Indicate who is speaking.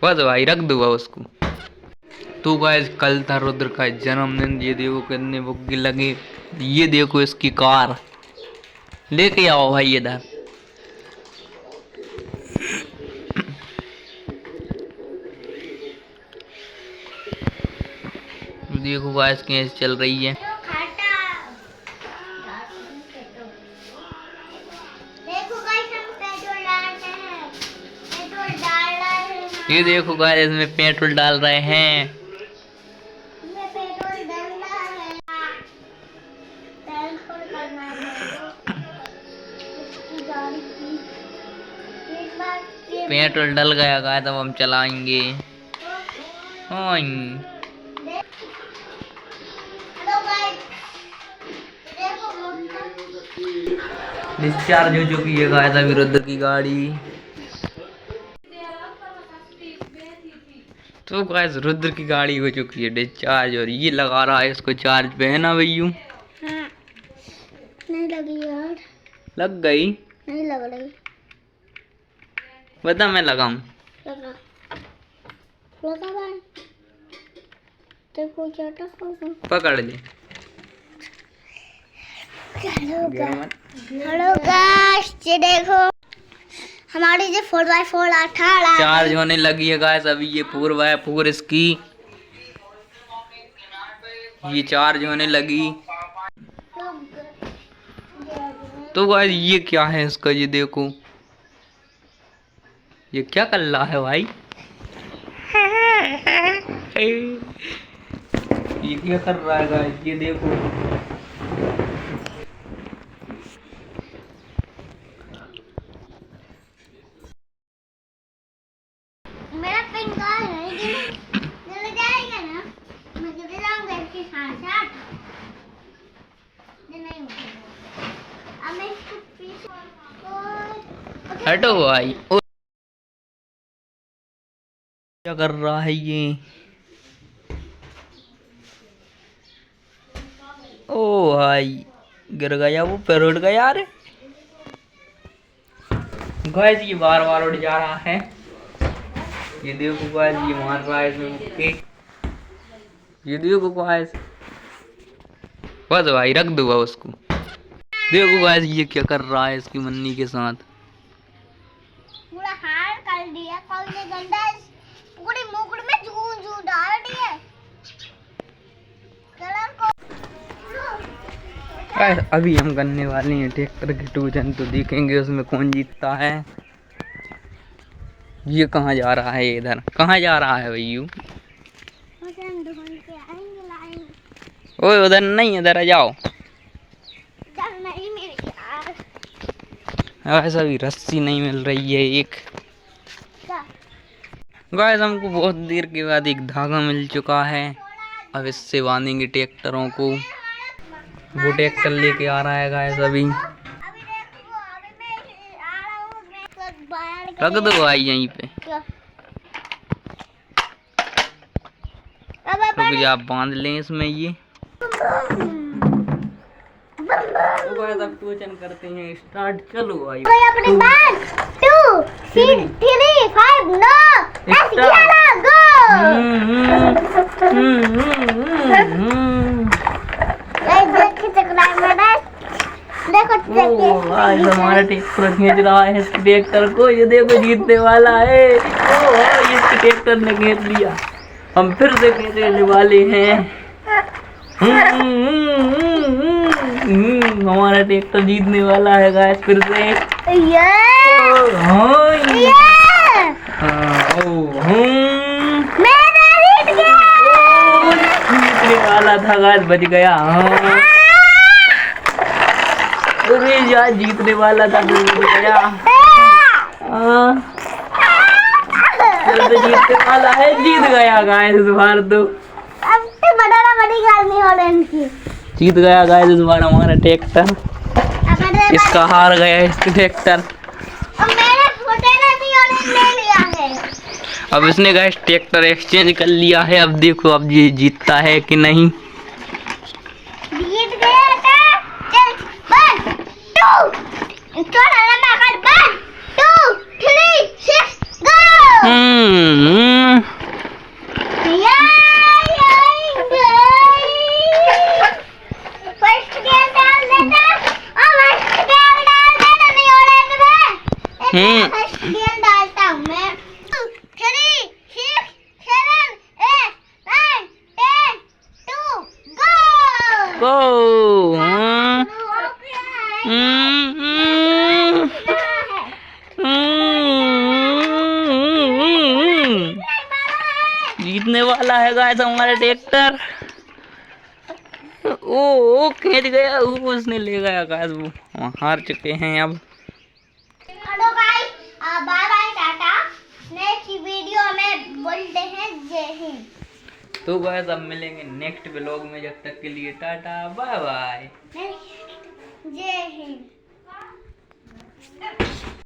Speaker 1: बस भाई रख दूंगा उसको। तो गाइस कल था रुद्र का जन्मदिन। ये देखो कितने बुग्गे लगे। ये देखो इसकी कार। लेके आओ भाई इधर। देखो गाइस कैसे चल रही है। ये देखो गाइस इसमें पेट्रोल डाल रहे हैं। पेट्रोल डल गया गाइस, अब हम चलाएंगे। डिस्चार्ज हो चुकी है गाइस अभी रुद्र की गाड़ी। तो गाइस रुद्र की गाड़ी हो चुकी है डिस्चार्ज और ये लगा रहा है इसको चार्ज पे, है ना भैयू?
Speaker 2: हाँ। नहीं लगी यार।
Speaker 1: लग गई?
Speaker 2: नहीं लग रही।
Speaker 1: बता मैं लगाऊं?
Speaker 2: लगा भाई। देखो जाता होगा।
Speaker 1: पकड़ ले।
Speaker 2: हेलो गाइस, ये देखो हमारी जो 4x4 18
Speaker 1: चार्ज होने लगी है गाइस अभी। ये 4x4 इसकी ये चार्ज होने लगी। तो गाइस ये क्या है इसका, ये देखो ये क्या कर रहा है भाई? ये क्या कर रहा है गाइस, ये देखो।
Speaker 2: मेरा पिन कार्ड है कि चल जाएगा ना, मैं चले जाऊंगा इसके साथ। नहीं अब मैं इसको पीछे
Speaker 1: हटो भाई। क्या कर रहा है ये? ओ भाई गिर गया, वो पैर उठ गया यार। गाइस ये बार बार उठ जा रहा है। ये देखो गाइस ये मार रहा है इसमें मुक्के। ये देखो गाइस। बस भाई रख दूंगा उसको। देखो गाइस ये क्या कर रहा है इसकी मन्नी के साथ।
Speaker 2: पूरा हार कर दिया कल ने गंदा पूरी मुकुट में झूठ डाल दिए कलर को।
Speaker 1: गाइस अभी हम करने वाले हैं ट्रैक्टर की टूजन, तो देखेंगे उसमें कौन जीतता है। ये कहाँ जा रहा है? इधर कहाँ जा रहा है भैयू? ओए उधर नहीं, इधर आ जाओ। ऐसा भी रस्सी नहीं मिल रही है एक। गाइस हमको बहुत देर के बाद एक धागा मिल चुका है। अब इससे बांधेंगे ट्रैक्टरों को। वो ट्रैक्टर लेके आ रहा है गाइस अभी। रख दो भाई यहीं पे। रुक जा, आप बांध लें इसमें ये। तो गाइस अब टूचन करते हैं स्टार्ट। चलो भाई।
Speaker 2: 2 3 5 9 10 11 गो। देखो
Speaker 1: आज हमारा ट्रैक्टर खींच रहा है इस ट्रैक्टर को। ये देखो जीतने वाला है। ये ट्रैक्टर ने खींच लिया। हम फिर से खींचने वाले हैं। हमारा ट्रैक्टर जीतने वाला है गाइस फिर से। जीतने वाला था गाइस, बच गया। अरे यार जीतने वाला था, बच गया। जीतने वाला है, जीत गया गाइस इस बार तो। जीत गया गाइस इस बार हमारा ट्रैक्टर। इसका हार गया इसका ट्रैक्टर। अब इसने गाइस ट्रैक्टर एक्सचेंज कर लिया है। अब देखो अब ये जीतता है कि नहीं।
Speaker 2: जीत गया था। चल 1 2 2 3 6 गो। फर्स्ट गियर डालता हूँ मैं 3 6 7 8 9 10 2 गो
Speaker 1: गो। जीतने वाला है गाइस हमारा ट्रैक्टर। ओ खींच गया, उसने ले गया गाइस, वो हार चुके हैं अब।
Speaker 2: Hello guys, bye bye tata. Next video में बोलते हैं जय हिंद।
Speaker 1: तो गाइस अब मिलेंगे नेक्स्ट व्लॉग में, जब तक के लिए टाटा बाय बाय
Speaker 2: जय हिंद।